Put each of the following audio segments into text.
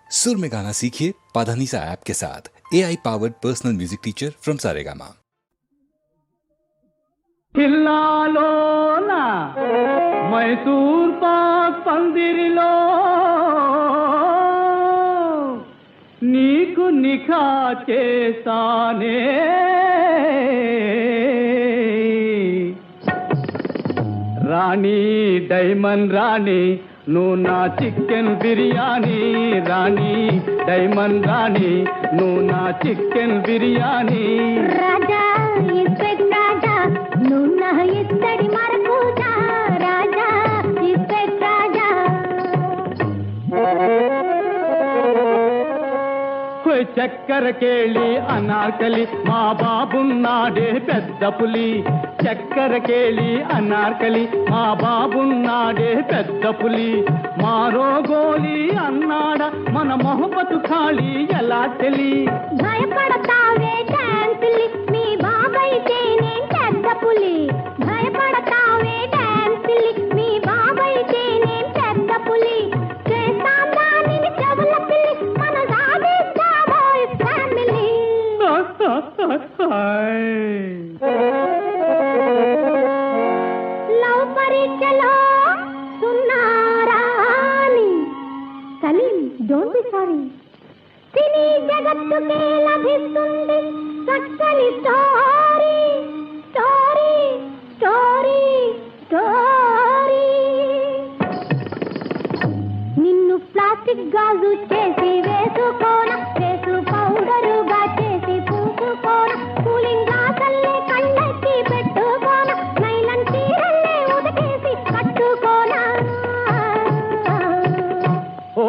सुर में गाना सीखिए पाधानीसा ऐप के साथ। AI powered personal music teacher from Saregama. కిల్లాలోన మైసూర్ పాక్ పందిరిలో నీకు నిఖా చేసానే రాణి డైమండ్ రాణి నువ్వు నా చికెన్ బిర్యానీ రాణి డైమండ్ రాణి నువ్వు నా చికెన్ బిర్యానీ రాజా ఇస్పెట్ రాజా నువ్వు నా ఇత్తడి మరకూజా రాజా ఇస్పెట్ రాజా చక్కెర కేళి అనార్కలి మా బాబున్నాడే పెద్ద పులి చక్కెర కేళి అనార్కలి మా బాబున్నాడే పెద్ద పులి మారో గోలి అన్నాడ మన మొహబతు ఖాళీ ఎలా తెలి భయపడతావే డాన్సులి మీ బాబైతే నేను పెద్ద పులి భయపడతావే డాన్సులి మీ బాబైతే నేను పెద్ద పులి చేస్తాం దానిని చెవుల పిల్లి మన సాధిస్తాబోయ్ ఫ్యామిలీ లవ్ పరీక్షలో సున్నారాని సలీం డోంట్ బి సారీ సినీ జగత్తుకే లభిస్తుంది చక్కని స్టోరీ స్టోరీ స్టోరీ స్టోరీ నిన్ను ప్లాస్టిక్ గాజు చేసి వేసుకోన వేసు పౌడరుగా చేసి పూసుకోన కూలింగ్ గ్లాసల్లే కళ్ళకి పెట్టుకోన నైలన్ చీరల్లే ఉదకేసి కట్టుకోన ఓ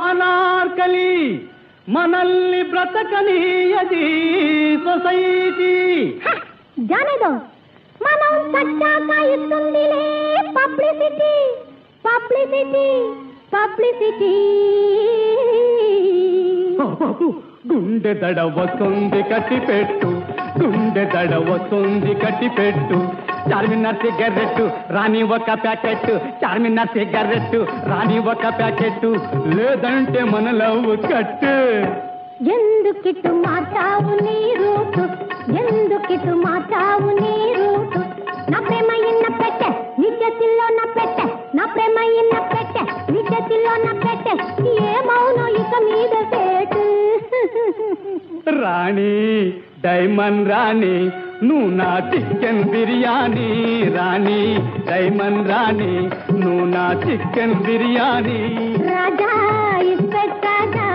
అనార్కలి మనల్ని బ్రతకనీయది సొసైటీ జానేదో మనం చచ్చాక ఇస్తుందిలే పబ్లిసిటీ పబ్లిసిటీ పబ్లిసిటీ గుండె దడ వస్తుంది కట్టిపెట్టు గుండె దడ వస్తుంది కట్టిపెట్టు చార్మినార్ సిగరెట్ రాని ఒక ప్యాకెట్ చార్మినార్ సిగరెట్ రాని ఒక ప్యాకెట్ లేదంటే మన లవ్ కట్టు ఎందుకిటు మార్చావు నీ రూటు ఎందుకిటు మార్చావు నీ రూటు నా ప్రేమ ఇన్న పెట్టె నీ చేతిలో నా పెట్టె నా ప్రేమ ఇన్న పెట్టె నీ చేతిలో నా పెట్టె ఏమౌనో ఇక మీద సేటు రాణి డైమండ్ రాణి నువ్వు నా చికెన్ బిర్యానీ రాణి డైమండ్ రాణి నువ్వు నా చికెన్ బిర్యానీ రాజా ఇస్పెట్ రాజా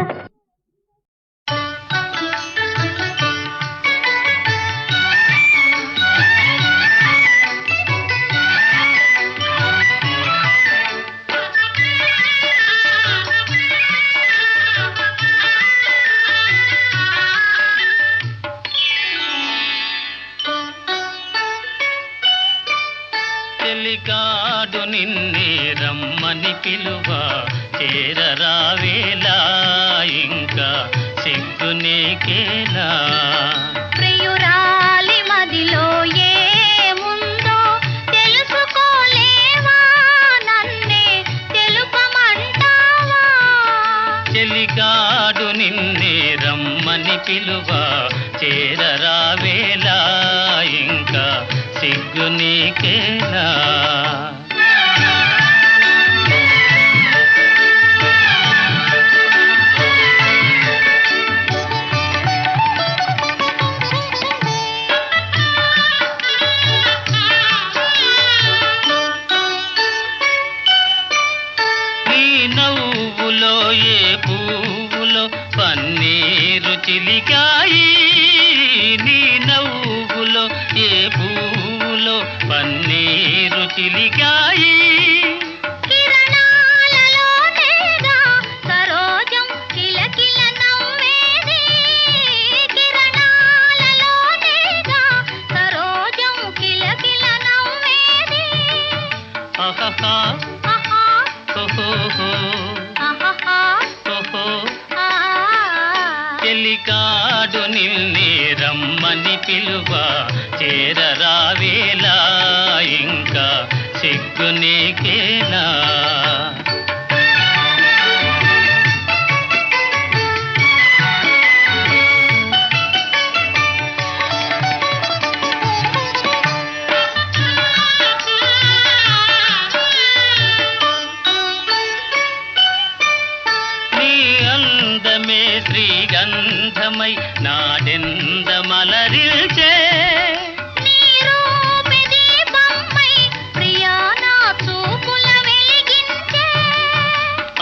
చెలికాడు నిన్నే రమ్మని పిలువ చేరరావేలా ఇంకా సిగ్గు నీకేలా ప్రియురాలి మదిలో ఏముందో తెలుసుకోలేవా నన్నే తెలుపమంటావా చెలికాడు నిన్నే రమ్మని పిలువ చేరరావేలా ఇంకా సిగ్గు నీకేలా నీ నవ్వులో ఏ పువ్వులో పన్నీరు చిలికాయి నీ నవ్వులో ఏ పువ్వులో పన్నీరు చిలికాయి కిరణాలలోనేగా సరోజం కిలకిల నవ్వేది కిరణాలలోనేగా సరోజం కిలకిల నవ్వేది ఆహాహా ఆహా ఓహోహో ఆహా ఓహో ఆ చెలికాడు నిన్నే రమ్మని పిలువ చేరరావేలా ఇంకా సిగ్గు నీకేలా అందమే శ్రీగంధమై నాడెంద మలరిల్చే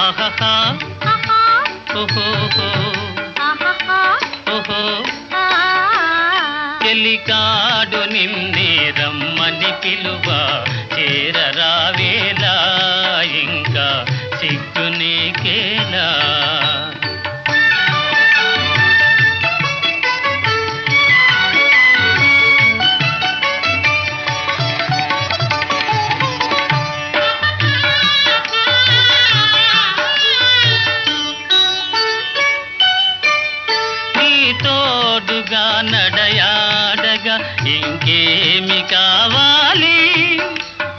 ఆహా ఓహో ఓహో చెలికాడు నిన్నే రమ్మని పిలువ చేరరావేలా ఇంకా సిగ్గు నీకేలా తోడుగా నడయాడగా ఇంకేమి కావాలి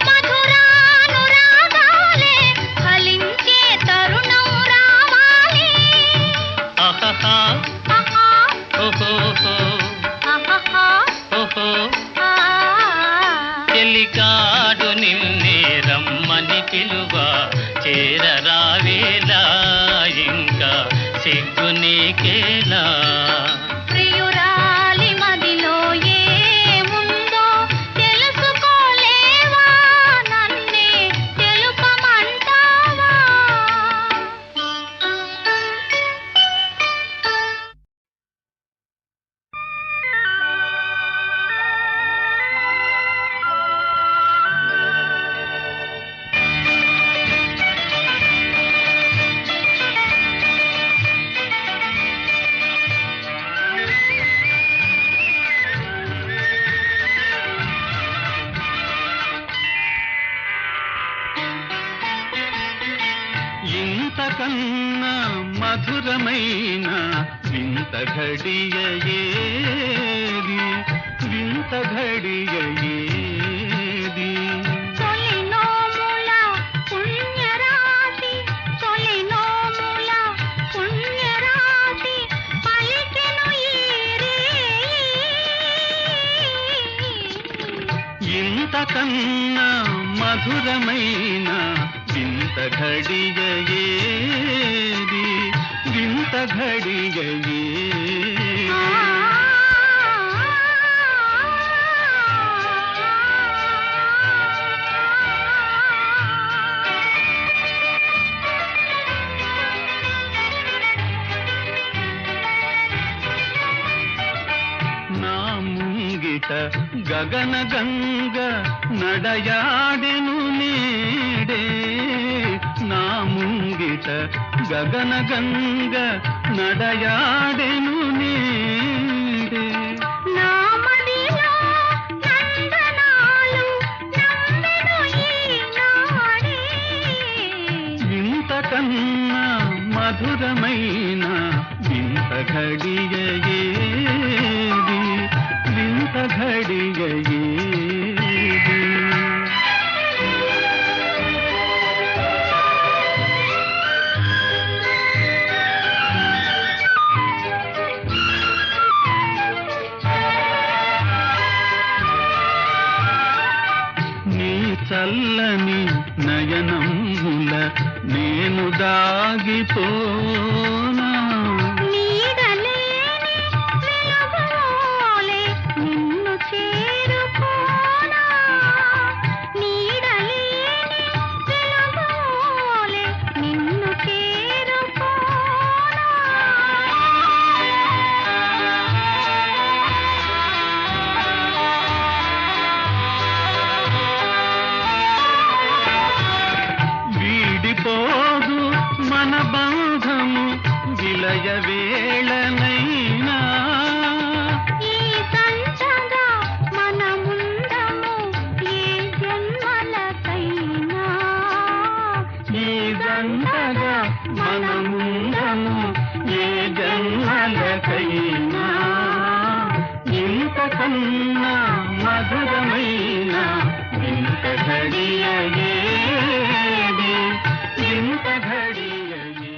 మధురానురాగాలే ఫలించే తరుణం రావాలి ఆహా ఓహో ఓహో చెలికాడు నిన్నే రమ్మని పిలువ చేరరావేలా ఇంకా సిగ్గు నీకేలా ప్రియురాలి మదిలో ఏముందో తెలుసుకోలేవా నన్నే తెలుపమంటావా ఇంతకన్నా మధురమైన వింత ఘడియ ఏది వింత ఘడియ ఏది తొలినోముల పుణ్యరాశి తొలినోముల పుణ్యరాశి పలికెను ఈ రేయి ఇంతకన్నా మధురమైన వింత ఘడియ ఏది వింత ఘడియ ఏది నా ముంగిట గగన గంగ నడయాడెను నేడే నా ముంగిట గగన గంగ నడయాడెను నేడే నా మదిలో నందనాలు నమ్మెను ఈనాడే ఇంతకన్నా మధురమైన వింత ఘడియ ఏది వింత ఘడియ ఏది నీ చల్లని నయనముల నేను దాగిపోనా నీడలేని వెలుగులోలే నిన్ను చేరుకోనా నీడలేని వెలుగులోలే నిన్ను చేరుకోనా వీడిపోదు మన బంధము విలయ వేళనైనా ఈ సంచగా మనముందము ఏ జన్మలకైనా ఈ జంటగా మనముందము ఏ జన్మలకైనా ఇంతకన్నా మధురమైన ఇంత ఘడియ ఏది ఇంత ఘడియ ఏది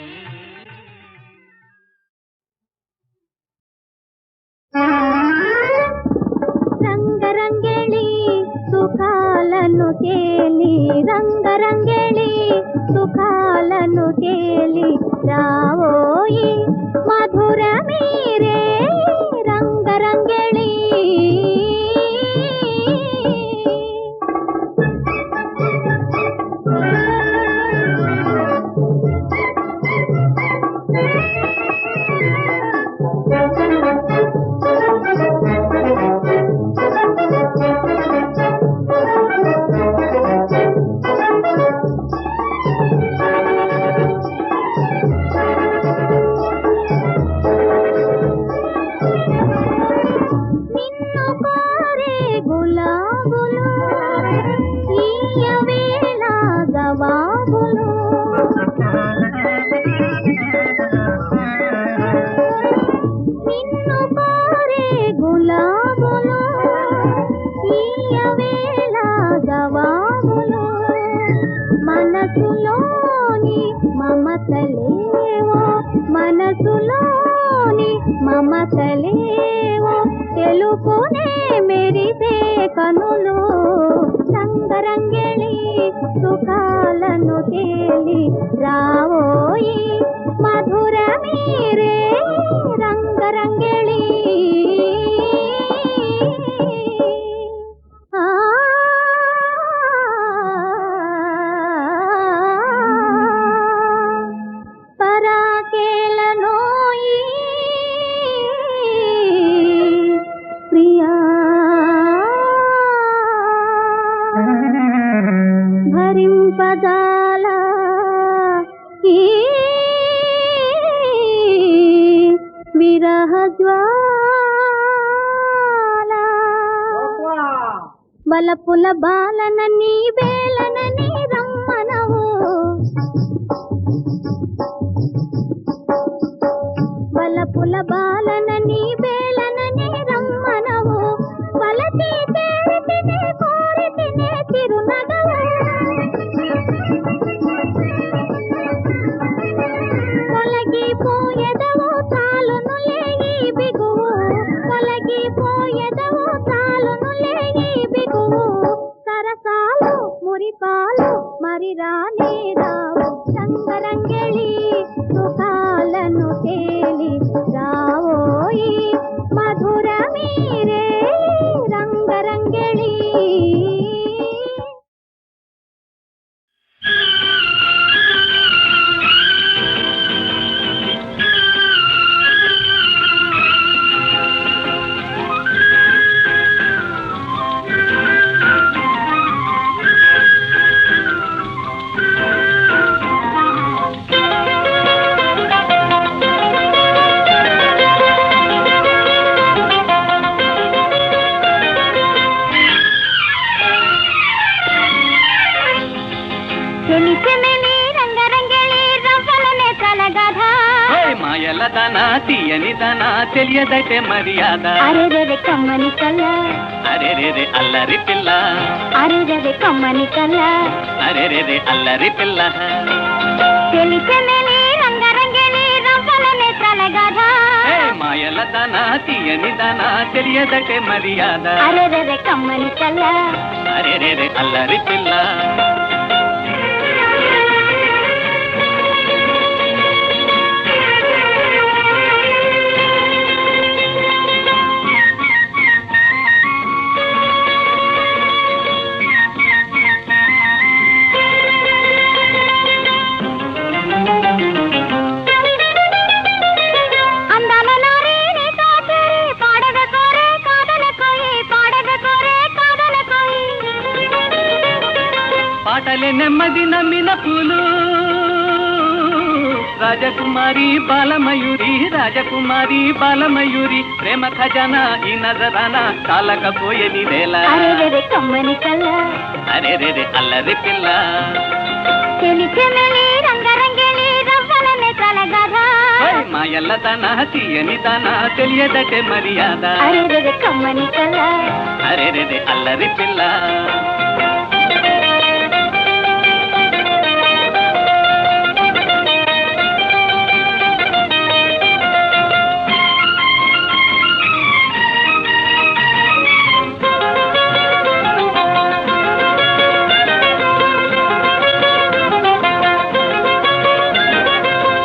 రంగరంగేళి సుఖాలను తేలి రంగరంగేళి సుఖాలను తేలి రావోయి పాటలేవో తెలుపునే మెరిసే కనులు రంగరంగెళి సుఖాలను తేలి రావోయి మధుర మీరే రంగరంగెళి ఆ పరాకేలనోయి ప్రియా భరింపజాల ఈ విరహ జ్వాల బలపుల బాలన నీ వేలన నీ రమ్మనవు బలపుల బాలన నీ వేలన నీ రమ్మనవు బలతి తేరితినే కోరితినే తిరునగవు తొలగిపోయెదవు తాలును లేగి బిగువు తొలగిపోయెదవు తాలును లేగి బిగువు సరసాలు మురిపాలు మరి రానే రావు రంగరంగెళి సుఖాలను తేలి రావోయి మధుర మీరే రంగరంగెళి చెలిచెమెలి రంగరంగెళి రవ్వలనే కలగధ మాయల దానా తీయని దానా తెలియదైతే మర్యాద అరెరెరె కమ్మని కల్ల అరెరెరే అల్లరి పిల్ల అరెరెరె కమ్మని కల్ల అరెరెరే అల్లరి పిల్ల చెలిచెమెలి రంగరంగెళి రవ్వలనే కలగధ మాయల దానా తీయని దానా తెలియదైతే మర్యాద అరెరెరె కమ్మని కల్ల అరెరెరే అల్లరి పిల్ల అందాల నారి నీ తాకిరి పాడద కోరే కాదన కోయి పాడద కోరే కాదన కోయి పాటలే నెమ్మది నమ్మిన పూలు రాజకుమారి బాలమయూరి రాజకుమారి బాలమయూరి ప్రేమ ఖజానా ఈ నజరానా చాలకపోయేది వేళ అరెరెరె కమ్మని కల్ల అరెరెరే అల్లరి పిల్ల చెలిచెమెలి రంగరంగెళి రవ్వలనే కలగధ మాయల్ల దానా తీయని దానా తెలియదటే మర్యాద అరెరెరె కమ్మని కల్ల అరెరెరే అల్లరి పిల్ల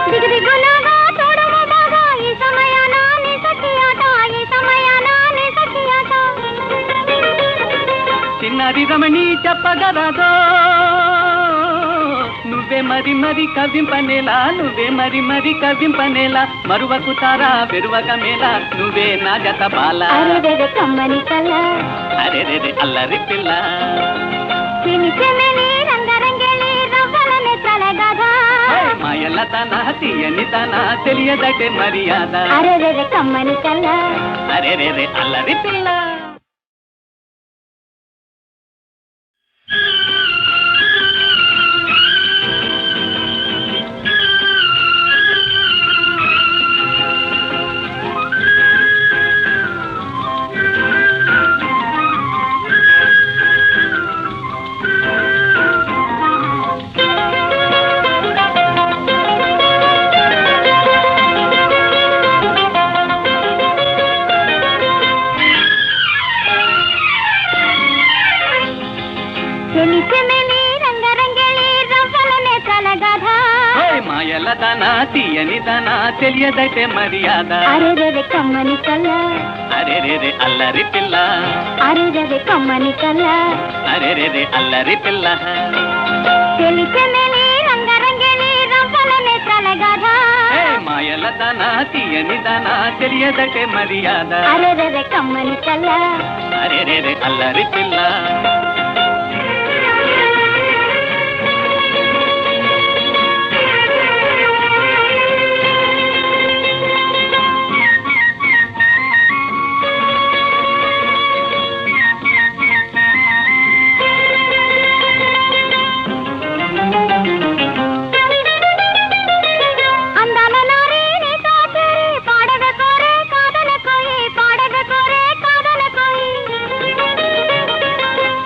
దిగుదిగులాగా తోడము బాగా ఈ సమయాన నీ సఖియాట ఈ సమయాన నీ సఖియాట చిన్నది రమణి చెప్పగలదో నువ్వే మరి మరి కవ్వింపనేలా నువ్వే మరి మరి కవ్వింపనేలా మరువకు తారా వెరువక మేళ నువ్వే నా జత బాల అరెరెరె కమ్మని కల్ల అరెరెరే అల్లరి పిల్ల చెలిచెమెలి రంగరంగెళి రవ్వలనే కలగధ మాయల్ల తన తీయని తన తెలియదటే మర్యాద అరెరెరె కమ్మని కల్ల అరెరెరే అల్లరి పిల్ల మాయల్లదన తీయని దన తెలియదటే మర్యాద అరెరెరె కమ్మని కళ్ళ అరెరెరె అల్లరి పిల్ల అరెరెరె కమ్మని కళ్ళ అరెరెరె అల్లరి పిల్ల తెలిచెమెలి రంగరంగిణి రంపల నేత్రాల గాథ మాయల్లదన తీయని దన తెలియదటే మర్యాద అరెరెరె కమ్మని కళ్ళ అరెరెరె అల్లరి పిల్ల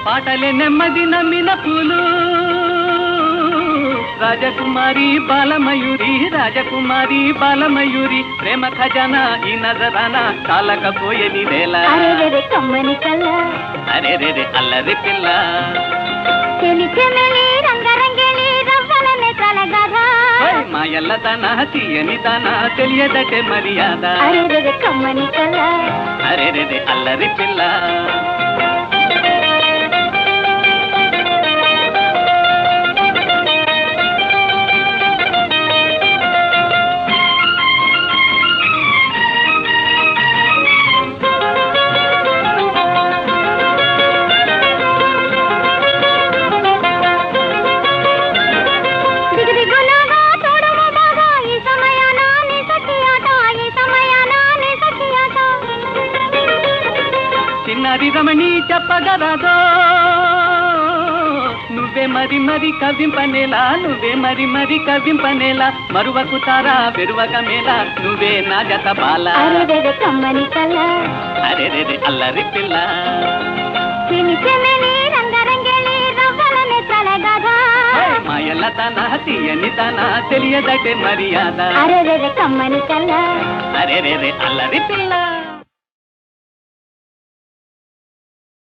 పాటలే నెమ్మది నమ్మిన పూలు రాజకుమారి బాలమయూరి రాజకుమారి బాలమయూరి ప్రేమ ఖజానా ఈ నజరానా చాలకపోయేది వేళ అరెరెరె కమ్మని కళ్ళ అరెరెరె అల్లరి పిల్ల తెలిచెమెలి రంగరంగిణి రంపల నేత్రాల గాథ మాయల్లదన తీయని దన తెలియదటే మర్యాద అరెరెరె కమ్మని కళ్ళ అరెరెరె అల్లరి పిల్ల చిన్నారి రమణి చెప్పగలదో నువ్వే మరి మరి కవ్వింపనేలా నువ్వే మరి మరి కవ్వింపనేలా మరువకు తారా వెరువక మేలా నువ్వే నా జత బాల అరెరెరె కమ్మని కళ్ళ అరెరెరె అల్లరి పిల్ల తెలిచెమెలి రంగరంగిణి రంపల నేత్రాల గాథ మాయల్లదన తీయని దన తెలియదటే మర్యాద అరెరెరె కమ్మని కళ్ళ అరెరెరె అల్లరి పిల్ల